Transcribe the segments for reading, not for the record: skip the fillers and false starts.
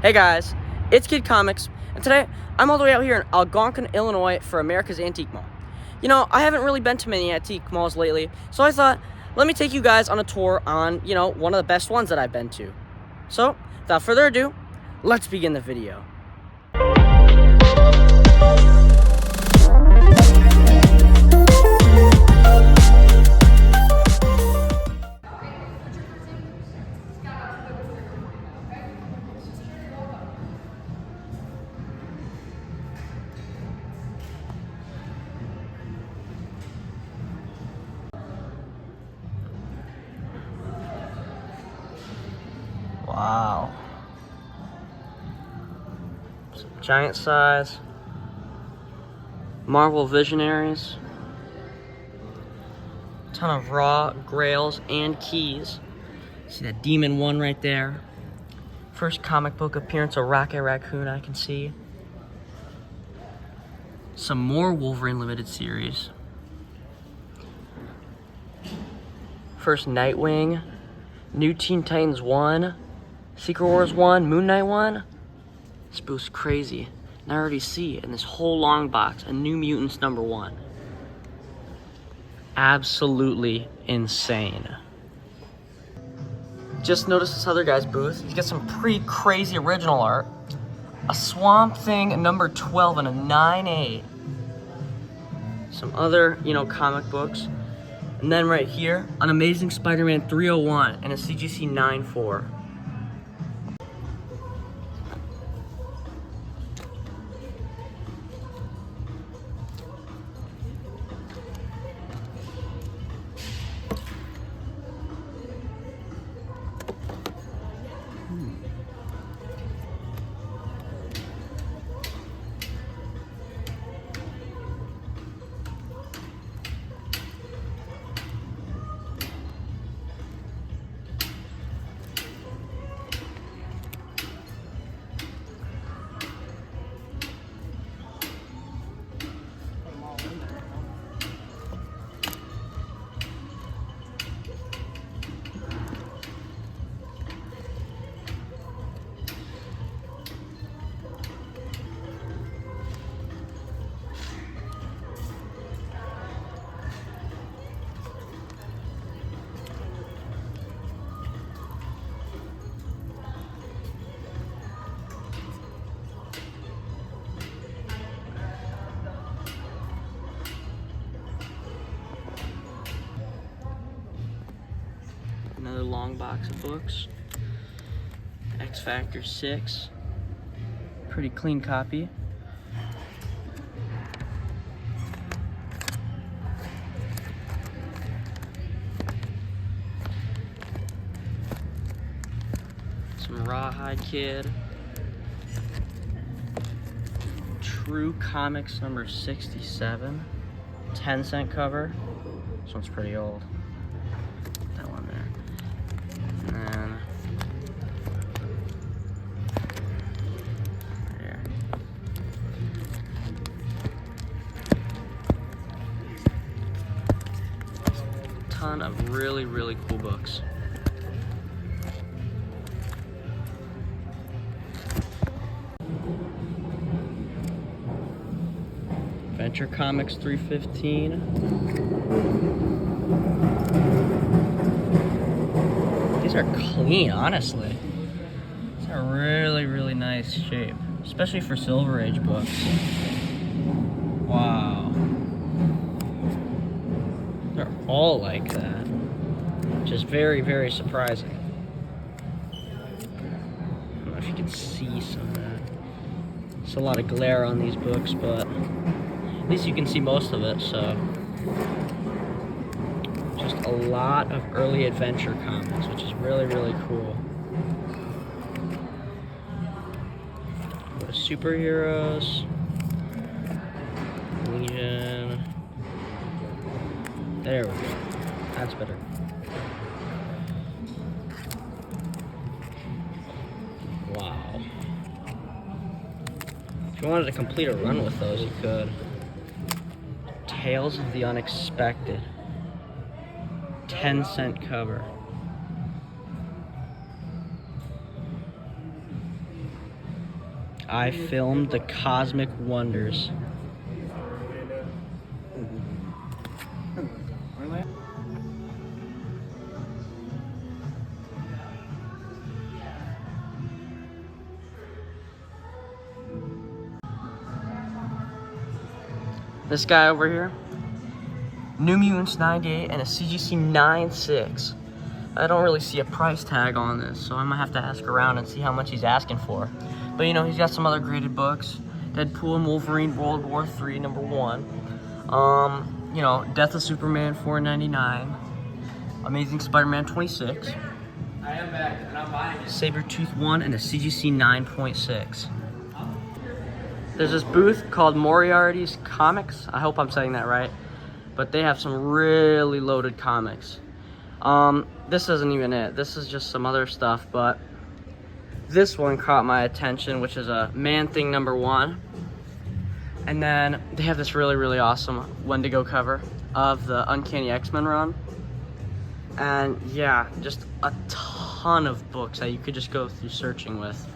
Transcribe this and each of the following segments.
Hey guys, it's Kid Comics, and today I'm all the way out here in Algonquin, Illinois for America's Antique Mall. You know, I haven't really been to many antique malls lately, so I thought, let me take you guys on a tour on, one of the best ones that I've been to. So, without further ado, let's begin the video. Wow. Some giant size. Marvel Visionaries. Ton of raw grails and keys. See that Demon one right there. First comic book appearance of Rocket Raccoon I can see. Some more Wolverine limited series. First Nightwing. New Teen Titans 1. Secret Wars 1, Moon Knight 1. This book's crazy. And I already see in this whole long box a New Mutants #1. Absolutely insane. Just noticed this other guy's booth. He's got some pretty crazy original art. A Swamp Thing #12 and a 9/8. Some other, comic books. And then right here, an Amazing Spider-Man 301 and a CGC 9/4. Another long box of books. X Factor 6. Pretty clean copy. Some Rawhide Kid. True Comics #67. 10-cent cover. This one's pretty old. That one there. And there. Ton of really, really cool books. Adventure Comics 315. These are clean, honestly. These are really, really nice shape, especially for Silver Age books. Wow. They're all like that, which is very, very surprising. I don't know if you can see some of that. There's a lot of glare on these books, but at least you can see most of it, so. Just a lot of early adventure comics, which is really, really cool. Go to superheroes. Legion. There we go. That's better. Wow. If you wanted to complete a run with those, you could. Tales of the Unexpected. 10-cent cover. I filmed the Cosmic Wonders. This guy over here, New Mutants 98 and a CGC 96. I don't really see a price tag on this, so I might have to ask around and see how much he's asking for. But you know, he's got some other graded books. Deadpool and Wolverine World War III #1. You know, Death of Superman $4.99. Amazing Spider-Man 26. I am back, and I'm buying it. Sabretooth 1 and a CGC 9.6. There's this booth called Moriarty's Comics. I hope I'm saying that right. But they have some really loaded comics. This isn't even it. This is just some other stuff, but this one caught my attention, which is a Man-Thing #1. And then they have this really, really awesome Wendigo cover of the Uncanny X-Men run. And yeah, just a ton of books that you could just go through searching with.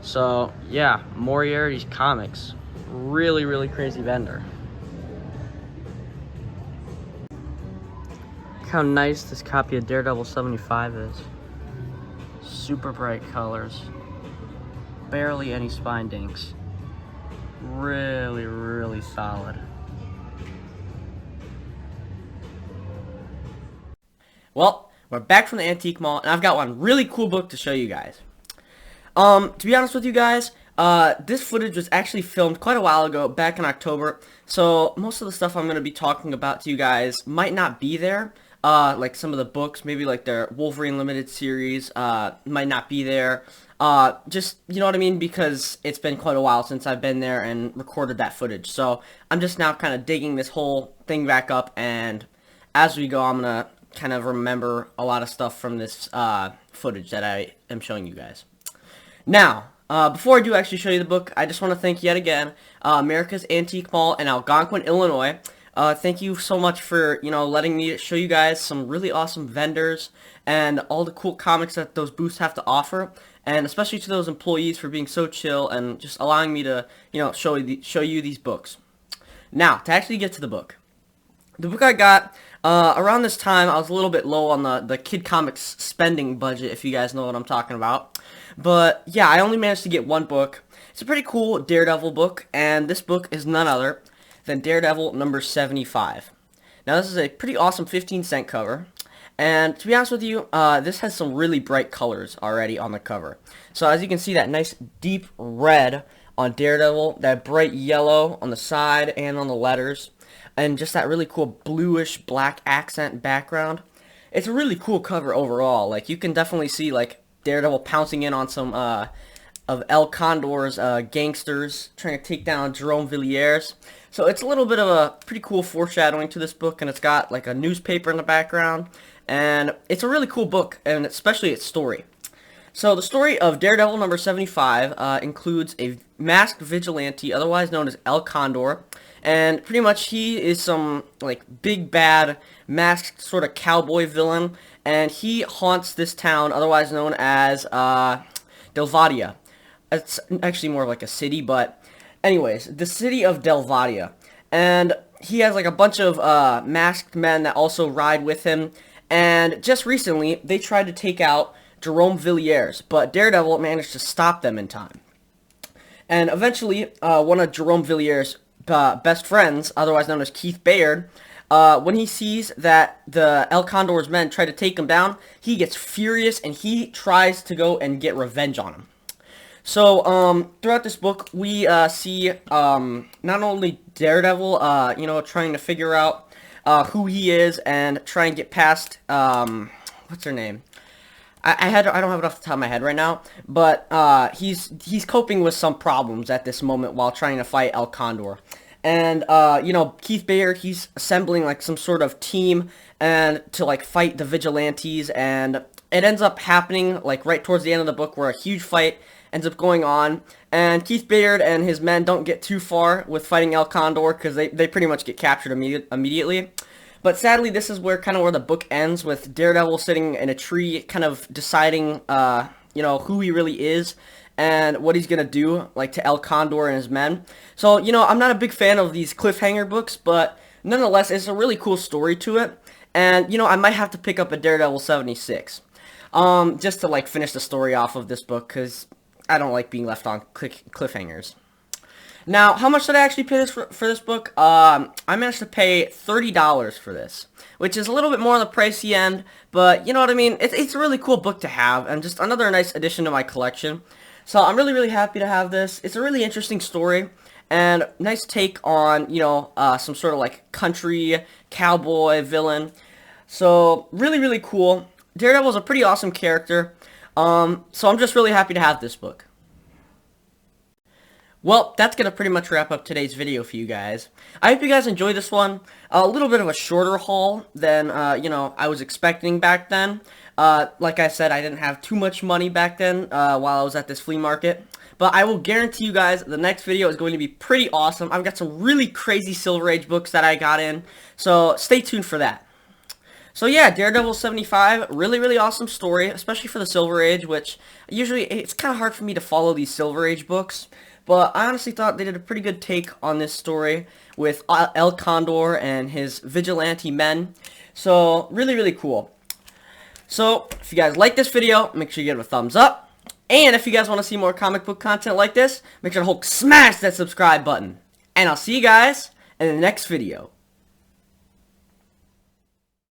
So yeah, Moriarty's Comics. Really, really crazy vendor. Look how nice this copy of Daredevil 75 is. Super bright colors. Barely any spine dinks. Really, really solid. Well, we're back from the antique mall, and I've got one really cool book to show you guys. To be honest with you guys, this footage was actually filmed quite a while ago, back in October, so most of the stuff I'm going to be talking about to you guys might not be there. Like some of the books, maybe like their Wolverine Limited series, might not be there. Just, you know what I mean, because it's been quite a while since I've been there and recorded that footage. So I'm just now kind of digging this whole thing back up, and as we go, I'm going to kind of remember a lot of stuff from this footage that I am showing you guys. Now, before I do actually show you the book, I just want to thank yet again America's Antique Mall in Algonquin, Illinois. Thank you so much for, you know, letting me show you guys some really awesome vendors and all the cool comics that those booths have to offer, and especially to those employees for being so chill and just allowing me to, you know, show you these books. Now, to actually get to the book. The book I got, around this time, I was a little bit low on the Kid Comics spending budget, if you guys know what I'm talking about. But, yeah, I only managed to get one book. It's a pretty cool Daredevil book, and this book is none other than Daredevil #75. Now, this is a pretty awesome 15-cent cover, and to be honest with you, this has some really bright colors already on the cover. So, as you can see, that nice deep red on Daredevil, that bright yellow on the side and on the letters, and just that really cool bluish black accent background. It's a really cool cover overall. Like, you can definitely see, like, Daredevil pouncing in on some of El Condor's gangsters trying to take down Jerome Villiers. So it's a little bit of a pretty cool foreshadowing to this book, and it's got like a newspaper in the background, and it's a really cool book, and especially its story. So the story of Daredevil #75 includes a masked vigilante, otherwise known as El Condor, and pretty much he is some like big bad masked sort of cowboy villain, and he haunts this town, otherwise known as Delvadia. It's actually more like a city, but anyways, the city of Delvadia. And he has like a bunch of masked men that also ride with him, and just recently they tried to take out Jerome Villiers, but Daredevil managed to stop them in time. And eventually, one of Jerome Villiers' best friends, otherwise known as Keith Bayard, when he sees that the El Condor's men try to take him down, he gets furious and he tries to go and get revenge on him. So, throughout this book, we see not only Daredevil, you know, trying to figure out who he is and try and get past, what's her name? I don't have it off the top of my head right now, but he's coping with some problems at this moment while trying to fight El Condor. And, you know, Keith Bayard, he's assembling, like, some sort of team and to, like, fight the vigilantes, and it ends up happening, like, right towards the end of the book where a huge fight ends up going on, and Keith Bayard and his men don't get too far with fighting El Condor because they pretty much get captured immediately. But sadly, this is where the book ends, with Daredevil sitting in a tree kind of deciding, you know, who he really is, and what he's gonna do, like, to El Condor and his men. So, you know, I'm not a big fan of these cliffhanger books, but nonetheless, it's a really cool story to it. And, you know, I might have to pick up a Daredevil 76. Just to, like, finish the story off of this book, because I don't like being left on cliffhangers. Now, how much did I actually pay for this book? I managed to pay $30 for this, which is a little bit more on the pricey end, but you know what I mean? It's a really cool book to have, and just another nice addition to my collection. So I'm really, really happy to have this. It's a really interesting story, and nice take on, you know, some sort of like country cowboy villain. So, really, really cool. Daredevil is a pretty awesome character, so I'm just really happy to have this book. Well, that's going to pretty much wrap up today's video for you guys. I hope you guys enjoyed this one. A little bit of a shorter haul than, you know, I was expecting back then. Like I said, I didn't have too much money back then while I was at this flea market. But I will guarantee you guys the next video is going to be pretty awesome. I've got some really crazy Silver Age books that I got in. So stay tuned for that. So yeah, Daredevil 75, really, really awesome story, especially for the Silver Age, which usually it's kind of hard for me to follow these Silver Age books. But I honestly thought they did a pretty good take on this story with El Condor and his vigilante men. So, really, really cool. So, if you guys like this video, make sure you give it a thumbs up. And if you guys want to see more comic book content like this, make sure to smash that subscribe button. And I'll see you guys in the next video.